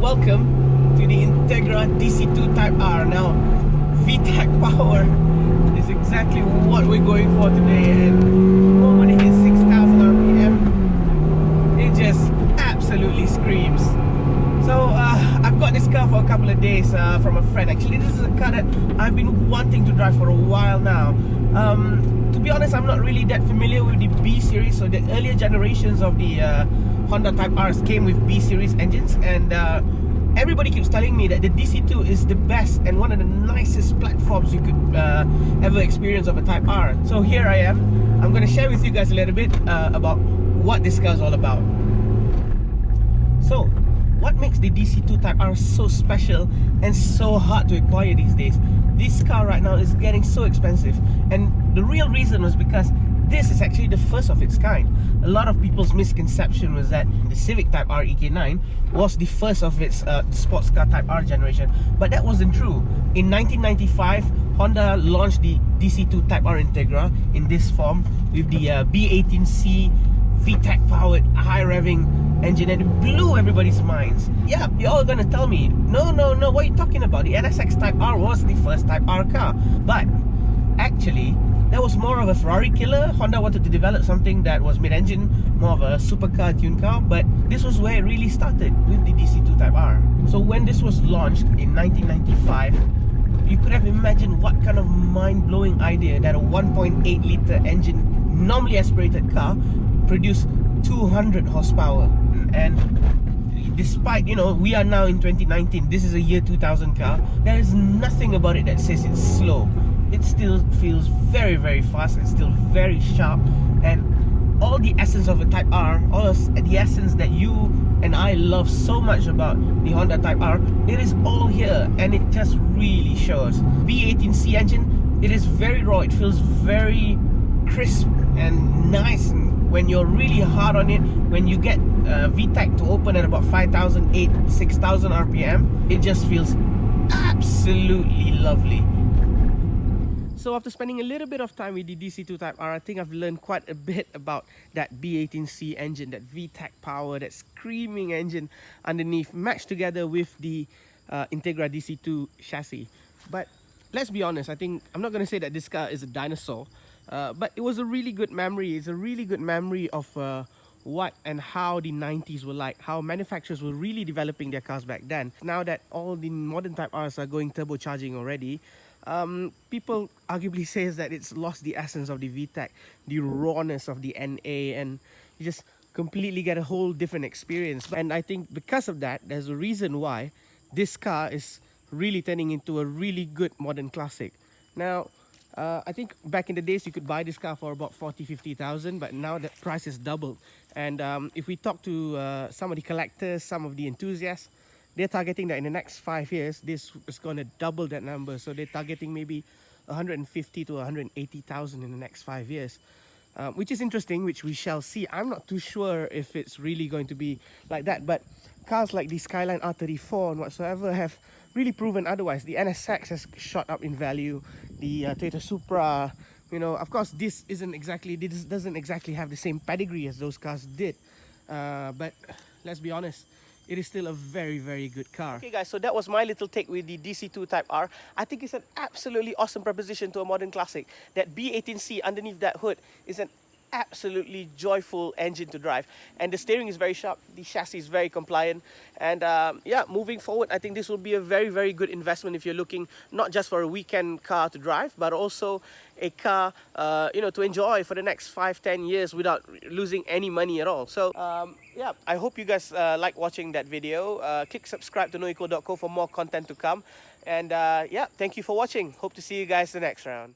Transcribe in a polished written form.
welcome to the Integra DC2 Type R. Now, VTEC power is exactly what we're going for today, and the moment it hits 6,000 RPM, it just absolutely screams. So I've got this car for a couple of days from a friend. Actually, this is a car that I've been wanting to drive for a while now. To be honest, I'm not really that familiar with the B series. So the earlier generations of the Honda Type Rs came with B series engines, and everybody keeps telling me that the DC2 is the best and one of the nicest platforms you could ever experience of a Type R. So here I am. I'm going to share with you guys a little bit about what this car is all about. So, what makes the DC2 Type R so special and so hard to acquire these days? This car right now is getting so expensive, and the real reason was because this is actually the first of its kind. A lot of people's misconception was that the Civic Type R EK9 was the first of its sports car Type R generation, but that wasn't true. In 1995, Honda launched the DC2 Type R Integra in this form with the B18C VTEC powered high revving engine, and it blew everybody's minds. Yeah, you're all gonna tell me, no, what are you talking about? The NSX Type R was the first Type R car. But actually, that was more of a Ferrari killer. Honda wanted to develop something that was mid-engine, more of a supercar tuned car, but this was where it really started with the DC2 Type R. So when this was launched in 1995, you could have imagined what kind of mind-blowing idea that a 1.8 litre engine, normally aspirated car, produced 200 horsepower. And despite, you know, we are now in 2019, this is a year 2000 car, there is nothing about it that says it's slow. It still feels very, very fast. It's still very sharp, and all the essence of a Type R, all the essence that you and I love so much about the Honda Type R, it is all here, and it just really shows. B18C engine, it is very raw. It feels very crisp and nice, and when you're really hard on it, when you get VTEC to open at about 5,000, 6,000 RPM, it just feels absolutely lovely. So after spending a little bit of time with the DC2 Type R, I think I've learned quite a bit about that B18C engine, that VTEC power, that screaming engine underneath, matched together with the Integra DC2 chassis. But let's be honest, I think I'm not going to say that this car is a dinosaur, but it was a really good memory. It's a really good memory of what and how the 90s were like, how manufacturers were really developing their cars back then. Now that all the modern Type Rs are going turbocharging already, people arguably says that it's lost the essence of the VTEC, the rawness of the NA, and you just completely get a whole different experience. And I think because of that, there's a reason why this car is really turning into a really good modern classic. Now, I think back in the days you could buy this car for about 40,000-50,000, but now the price is doubled. And if we talk to some of the collectors, some of the enthusiasts, they're targeting that in the next 5 years, this is going to double that number. So they're targeting maybe 150 to 180,000 in the next 5 years, which is interesting, which we shall see. I'm not too sure if it's really going to be like that, but cars like the Skyline R34 and whatsoever have really proven otherwise. The NSX has shot up in value. The Toyota Supra, you know, of course, this doesn't exactly have the same pedigree as those cars did, but let's be honest, it is still a very, very good car. Okay guys, so that was my little take with the DC2 Type R. I think it's an absolutely awesome proposition to a modern classic. That B18C underneath that hood is an absolutely joyful engine to drive, and the steering is very sharp, the chassis is very compliant, and yeah, moving forward, I think this will be a very, very good investment if you're looking not just for a weekend car to drive, but also a car you know, to enjoy for the next 5-10 years without losing any money at all. So yeah, I hope you guys like watching that video. Click subscribe to NoEqual.co for more content to come, and yeah, thank you for watching. Hope to see you guys the next round.